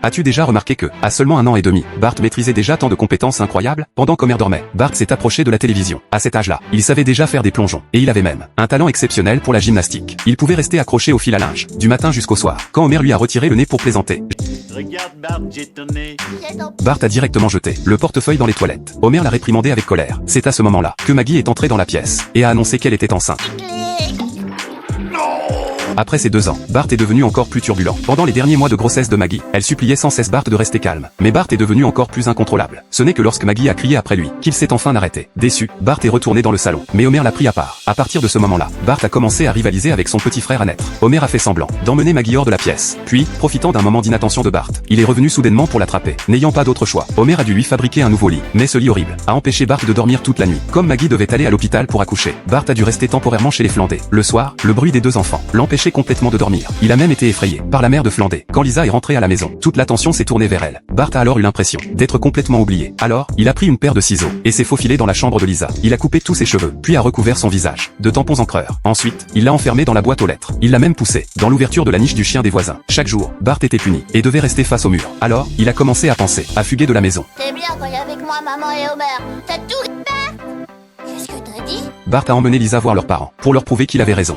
As-tu déjà remarqué que, à seulement 1 an et demi, Bart maîtrisait déjà tant de compétences incroyables? Pendant qu'Homer dormait, Bart s'est approché de la télévision. À cet âge-là, il savait déjà faire des plongeons. Et il avait même un talent exceptionnel pour la gymnastique. Il pouvait rester accroché au fil à linge, du matin jusqu'au soir. Quand Homer lui a retiré le nez pour plaisanter, Regarde Bart, j'ai ton nez. Bart a directement jeté le portefeuille dans les toilettes. Homer l'a réprimandé avec colère. C'est à ce moment-là que Maggie est entrée dans la pièce et a annoncé qu'elle était enceinte. Après ces 2 ans, Bart est devenu encore plus turbulent. Pendant les derniers mois de grossesse de Maggie, elle suppliait sans cesse Bart de rester calme. Mais Bart est devenu encore plus incontrôlable. Ce n'est que lorsque Maggie a crié après lui qu'il s'est enfin arrêté. Déçu, Bart est retourné dans le salon. Mais Homer l'a pris à part. À partir de ce moment-là, Bart a commencé à rivaliser avec son petit frère à naître. Homer a fait semblant d'emmener Maggie hors de la pièce. Puis, profitant d'un moment d'inattention de Bart, il est revenu soudainement pour l'attraper. N'ayant pas d'autre choix, Homer a dû lui fabriquer un nouveau lit. Mais ce lit horrible a empêché Bart de dormir toute la nuit. Comme Maggie devait aller à l'hôpital pour accoucher, Bart a dû rester temporairement chez les Flandais. Le soir, le bruit des 2 enfants l'empêchait complètement de dormir. Il a même été effrayé par la mère de Flandais. Quand Lisa est rentrée à la maison, toute l'attention s'est tournée vers elle. Bart a alors eu l'impression d'être complètement oublié. Alors, il a pris une paire de ciseaux et s'est faufilé dans la chambre de Lisa. Il a coupé tous ses cheveux, puis a recouvert son visage de tampons encreurs. Ensuite, il l'a enfermé dans la boîte aux lettres. Il l'a même poussé dans l'ouverture de la niche du chien des voisins. Chaque jour, Bart était puni et devait rester face au mur. Alors, il a commencé à penser à fuguer de la maison. C'est bien quand il y a avec moi maman et Homer. T'as tout. Qu'est-ce que t'as dit? Bart a emmené Lisa voir leurs parents pour leur prouver qu'il avait raison.